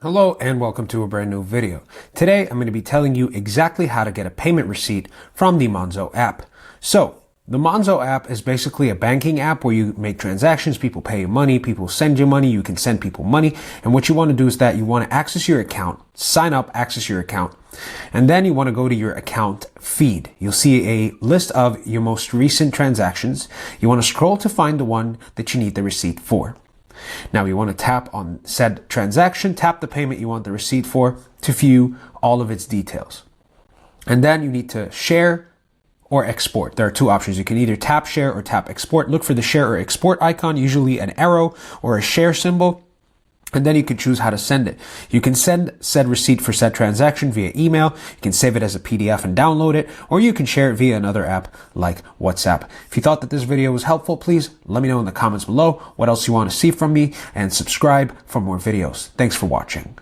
Hello and welcome to a brand new video. Today I'm going to be telling you exactly how to get a payment receipt from the Monzo app. So the Monzo app is basically a banking app where you make transactions, people pay you money, people send you money, you can send people money. And what you want to do is that you want to access your account, sign up, access your account. And then you want to go to your account feed. You'll see a list of your most recent transactions. You want to scroll to find the one that you need the receipt for. Now you want to tap on said transaction, tap the payment you want the receipt for to view all of its details. And then you need to share or export. There are two options. You can either tap share or tap export. Look for the share or export icon, usually an arrow or a share symbol. And then you can choose how to send it. You can send said receipt for said transaction via email. You can save it as a PDF and download it, or you can share it via another app like WhatsApp. If you thought that this video was helpful, please let me know in the comments below what else you want to see from me and subscribe for more videos. Thanks for watching.